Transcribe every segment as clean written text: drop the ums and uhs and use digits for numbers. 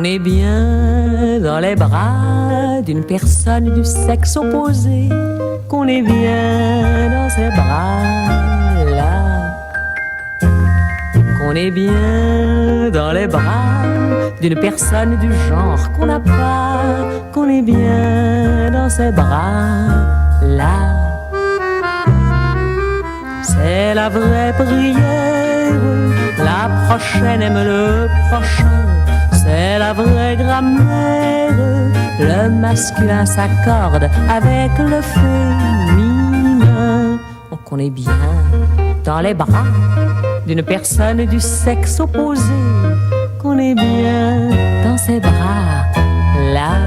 qu'on est bien dans les bras d'une personne du sexe opposé, qu'on est bien dans ses bras-là, qu'on est bien dans les bras d'une personne du genre qu'on n'a pas, qu'on est bien dans ses bras-là. C'est la vraie prière, la prochaine aime le prochain. C'est la vraie grammaire, le masculin s'accorde avec le féminin. Oh, qu'on est bien dans les bras d'une personne du sexe opposé, qu'on est bien dans ses bras là.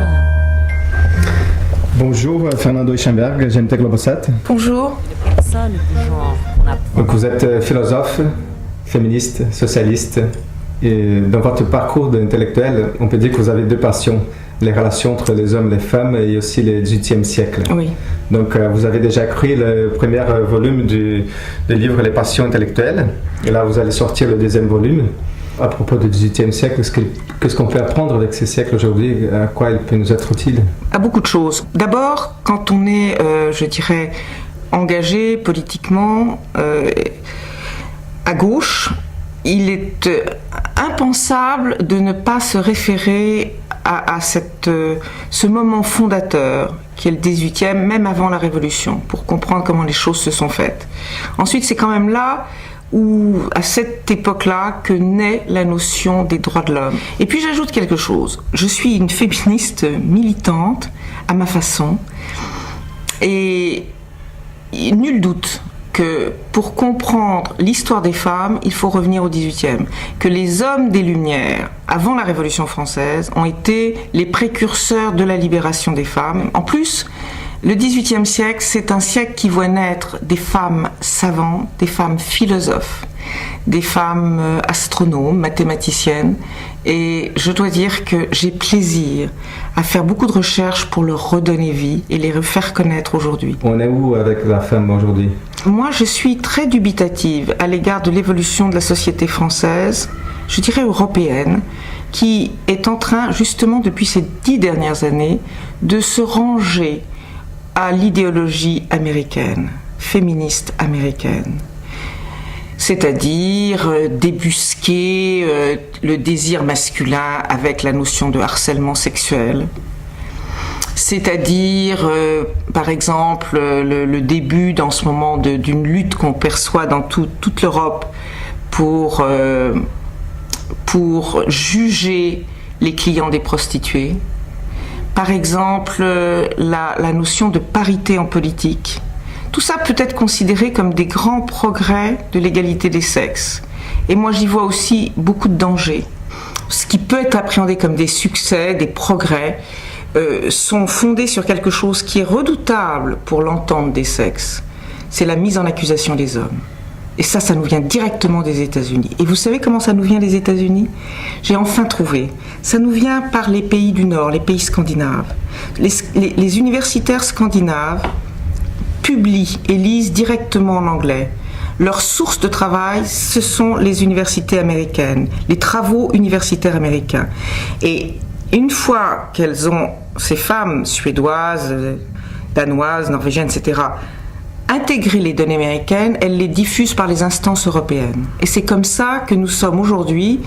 Bonjour, Fernando Eichenberg, GMT Globosat. Bonjour. Donc vous êtes philosophe, féministe, socialiste. Et dans votre parcours d'intellectuel, on peut dire que vous avez deux passions, les relations entre les hommes et les femmes et aussi le XVIIIe siècle. Oui. Donc vous avez déjà écrit le premier volume du livre Les passions intellectuelles. Et là, vous allez sortir le deuxième volume. À propos du XVIIIe siècle, qu'est-ce qu'on peut apprendre avec ces siècles aujourd'hui? À quoi il peut nous être utile? À beaucoup de choses. D'abord, quand on est, je dirais, engagé politiquement à gauche, il est impensable de ne pas se référer à ce moment fondateur qui est le 18e, même avant la Révolution, pour comprendre comment les choses se sont faites. Ensuite, c'est quand même là où, à cette époque-là, que naît la notion des droits de l'homme. Et puis j'ajoute quelque chose. Je suis une féministe militante, à ma façon, et nul doute que pour comprendre l'histoire des femmes, il faut revenir au XVIIIe. Que les hommes des Lumières, avant la Révolution française, ont été les précurseurs de la libération des femmes. En plus, le XVIIIe siècle, c'est un siècle qui voit naître des femmes savantes, des femmes philosophes, des femmes astronomes, mathématiciennes. Et je dois dire que j'ai plaisir à faire beaucoup de recherches pour leur redonner vie et les refaire connaître aujourd'hui. On est où avec la femme aujourd'hui? Moi, je suis très dubitative à l'égard de l'évolution de la société française, je dirais européenne, qui est en train, justement, depuis ces 10 dernières années, de se ranger à l'idéologie américaine, féministe américaine. C'est-à-dire débusquer le désir masculin avec la notion de harcèlement sexuel. C'est-à-dire, par exemple, le début dans ce moment d'une lutte qu'on perçoit dans toute l'Europe pour juger les clients des prostituées. Par exemple, la notion de parité en politique. Tout ça peut être considéré comme des grands progrès de l'égalité des sexes. Et moi, j'y vois aussi beaucoup de dangers. Ce qui peut être appréhendé comme des succès, des progrès, sont fondés sur quelque chose qui est redoutable pour l'entente des sexes. C'est la mise en accusation des hommes. Et ça nous vient directement des États-Unis. Et vous savez comment ça nous vient des États-Unis? J'ai enfin trouvé. Ça nous vient par les pays du Nord, les pays scandinaves. Les universitaires scandinaves publient et lisent directement en anglais. Leur source de travail, ce sont les universités américaines, les travaux universitaires américains. Et une fois qu'elles ont, ces femmes suédoises, danoises, norvégiennes, etc., intégré les données américaines, elles les diffusent par les instances européennes. Et c'est comme ça que nous sommes aujourd'hui,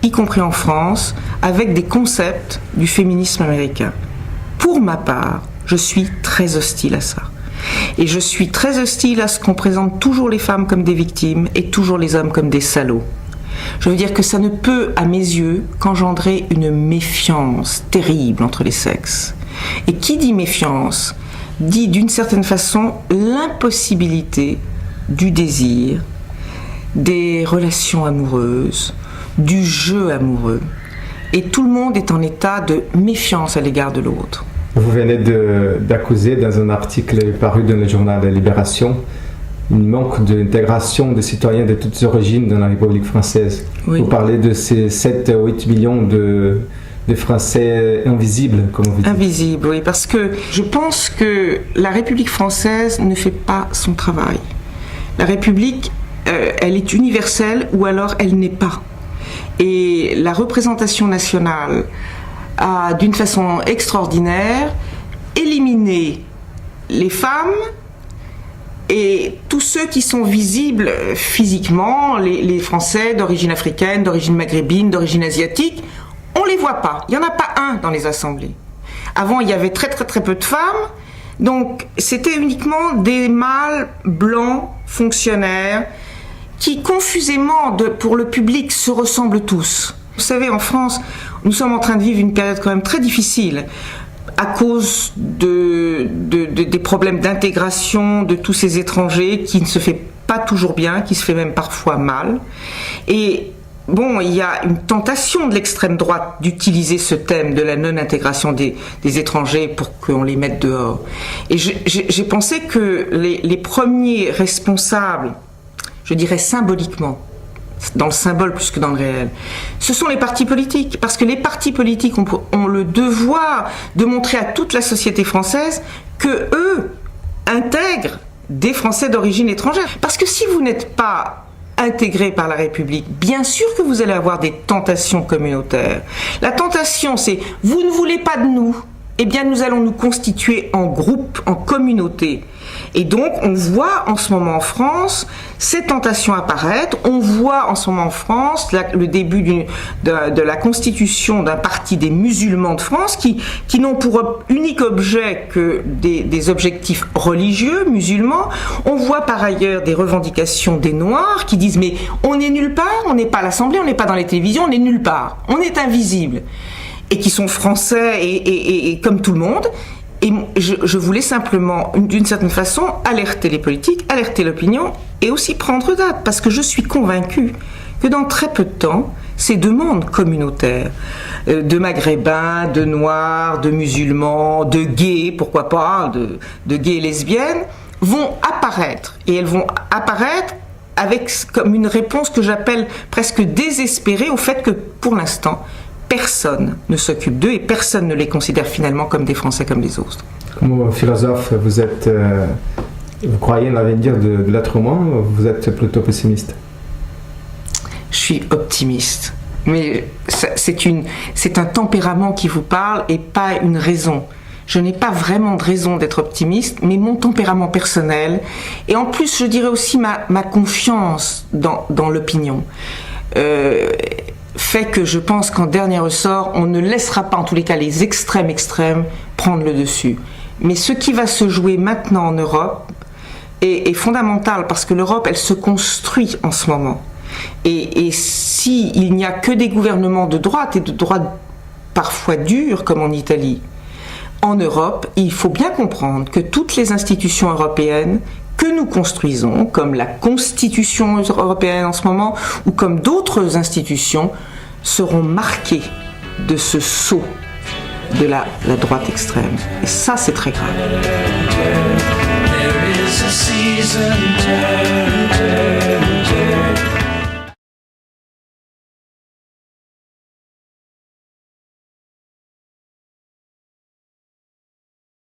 y compris en France, avec des concepts du féminisme américain. Pour ma part, je suis très hostile à ça. Et je suis très hostile à ce qu'on présente toujours les femmes comme des victimes et toujours les hommes comme des salauds. Je veux dire que ça ne peut, à mes yeux, qu'engendrer une méfiance terrible entre les sexes. Et qui dit méfiance dit d'une certaine façon l'impossibilité du désir, des relations amoureuses, du jeu amoureux. Et tout le monde est en état de méfiance à l'égard de l'autre. Vous venez d'accuser dans un article paru dans le journal Libération une manque d'intégration des citoyens de toutes origines dans la République française. Oui. Vous parlez de ces 7 à 8 millions de Français invisibles, comme vous dites. Invisibles, oui, parce que je pense que la République française ne fait pas son travail. La République, elle est universelle ou alors elle n'est pas. Et la représentation nationale a, d'une façon extraordinaire, éliminé les femmes et tous ceux qui sont visibles physiquement, les Français d'origine africaine, d'origine maghrébine, d'origine asiatique, on les voit pas. Il n'y en a pas un dans les assemblées. Avant, il y avait très peu de femmes, donc c'était uniquement des mâles blancs fonctionnaires qui confusément pour le public se ressemblent tous. Vous savez, en France, nous sommes en train de vivre une période quand même très difficile à cause des problèmes d'intégration de tous ces étrangers qui ne se fait pas toujours bien, qui se fait même parfois mal. Et bon, il y a une tentation de l'extrême droite d'utiliser ce thème de la non-intégration des étrangers pour qu'on les mette dehors. Et j'ai pensé que les premiers responsables, je dirais symboliquement, dans le symbole plus que dans le réel, ce sont les partis politiques. Parce que les partis politiques ont le devoir de montrer à toute la société française que eux intègrent des Français d'origine étrangère. Parce que si vous n'êtes pas intégré par la République, bien sûr que vous allez avoir des tentations communautaires. La tentation, c'est « vous ne voulez pas de nous ». Eh bien, nous allons nous constituer en groupe, en communauté. Et donc, on voit en ce moment en France ces tentations apparaître. On voit en ce moment en France le début de la constitution d'un parti des musulmans de France qui n'ont pour unique objet que des objectifs religieux musulmans. On voit par ailleurs des revendications des Noirs qui disent « mais on n'est nulle part, on n'est pas à l'Assemblée, on n'est pas dans les télévisions, on est nulle part, on est invisible ». Et qui sont français et comme tout le monde. Et je voulais simplement, d'une certaine façon, alerter les politiques, alerter l'opinion et aussi prendre date. Parce que je suis convaincue que dans très peu de temps, ces demandes communautaires de maghrébins, de noirs, de musulmans, de gays, pourquoi pas, de gays et lesbiennes, vont apparaître. Et elles vont apparaître avec comme une réponse que j'appelle presque désespérée au fait que, pour l'instant, personne ne s'occupe d'eux et personne ne les considère finalement comme des Français comme les autres. Comme philosophe, vous croyez en l'avenir de l'être humain ou vous êtes plutôt pessimiste? Je suis optimiste, mais c'est un tempérament qui vous parle et pas une raison. Je n'ai pas vraiment de raison d'être optimiste, mais mon tempérament personnel et en plus je dirais aussi ma confiance dans l'opinion. Fait que je pense qu'en dernier ressort, on ne laissera pas, en tous les cas, les extrêmes prendre le dessus. Mais ce qui va se jouer maintenant en Europe est fondamental parce que l'Europe, elle se construit en ce moment. Et s'il n'y a que des gouvernements de droite et de droite parfois durs, comme en Italie, en Europe, il faut bien comprendre que toutes les institutions européennes que nous construisons, comme la Constitution européenne en ce moment, ou comme d'autres institutions, seront marquées de ce saut de la droite extrême. Et ça, c'est très grave.